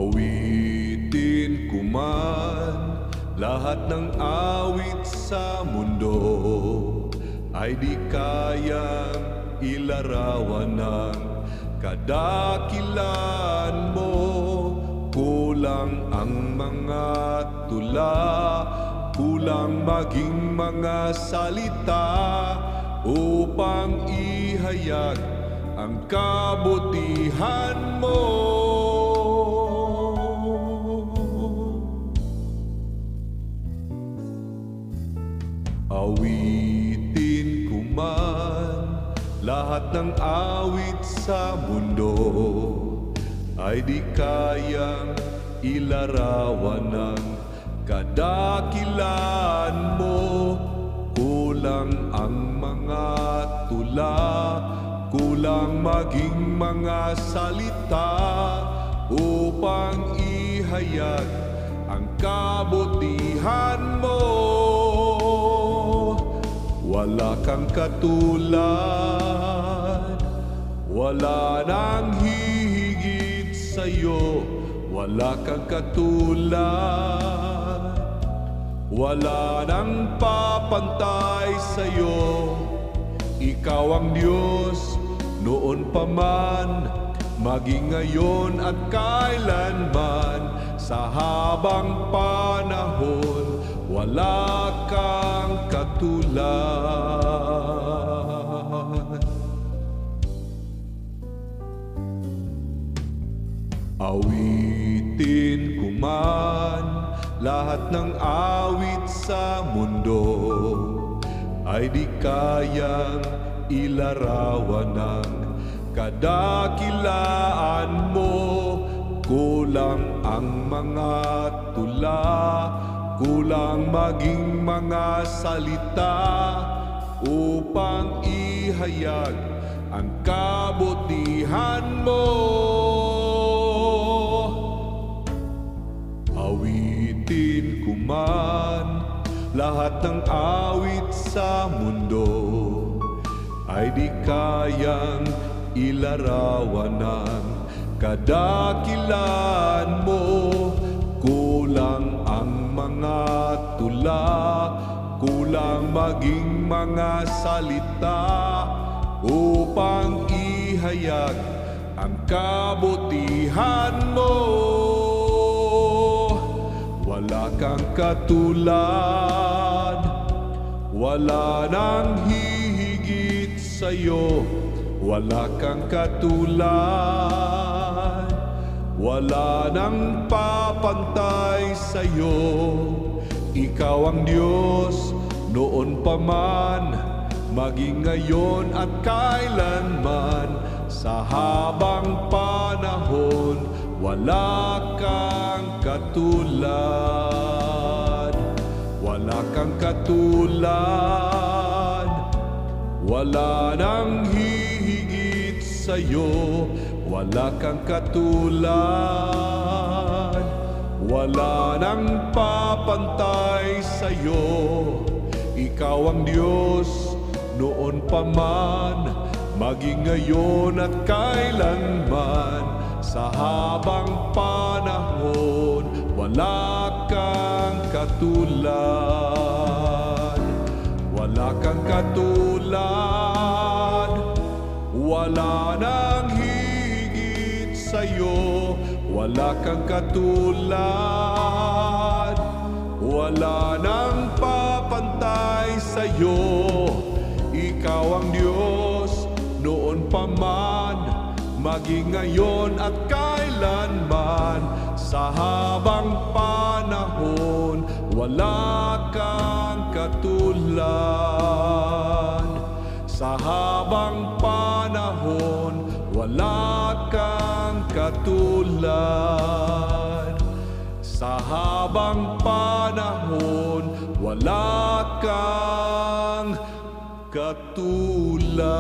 Awitin ko man lahat ng awit sa mundo ay di kayang ilarawan ng kadakilan mo. Kulang ang mga tula, kulang maging mga salita upang ihayag ang kabutihan mo. Awitin ko man lahat ng awit sa mundo ay di kayang ilarawan ng kadakilan mo. Kulang ang mga tula, kulang maging mga salita upang ihayag ang kabutihan mo. Wala kang katulad, wala nang hihigit sa'yo. Wala kang katulad, wala nang papantay sa'yo. Ikaw ang Diyos noon pa man, maging ngayon at kailanman. Sa habang panahon, wala kang katulad. Awitin ko man lahat ng awit sa mundo ay di kayang ilarawan ng kadakilaan mo. Kulang ang mga tula, kulang maging mga salita upang ihayag ang kabutihan mo. Awitin ko man lahat ng awit sa mundo ay di kayang ilarawan ng kadakilan mo. Kulang ang mga tula, kulang maging mga salita upang ihayag ang kabutihan mo. Wala kang katulad, wala nang hihigit sa'yo. Wala kang katulad, wala nang papantay sa'yo. Ikaw ang Diyos noon pa man, maging ngayon at kailanman. Sa habang panahon, wala kang katulad. Wala kang katulad, wala nang hihigit sa'yo. Wala kang katulad, wala nang papantay sa'yo. Ikaw ang Diyos noon pa man, maging ngayon at kailanman. Sa habang panahon, wala kang katulad. Wala kang katulad, wala nang higit sa'yo. Wala kang katulad, wala nang papantay sa'yo. Ikaw ang Diyos noon pa man, maging ngayon at kailanman. Sa habang panahon, wala kang katulad. Sa habang panahon, wala kang katulad. Sa habang panahon, wala kang katulad.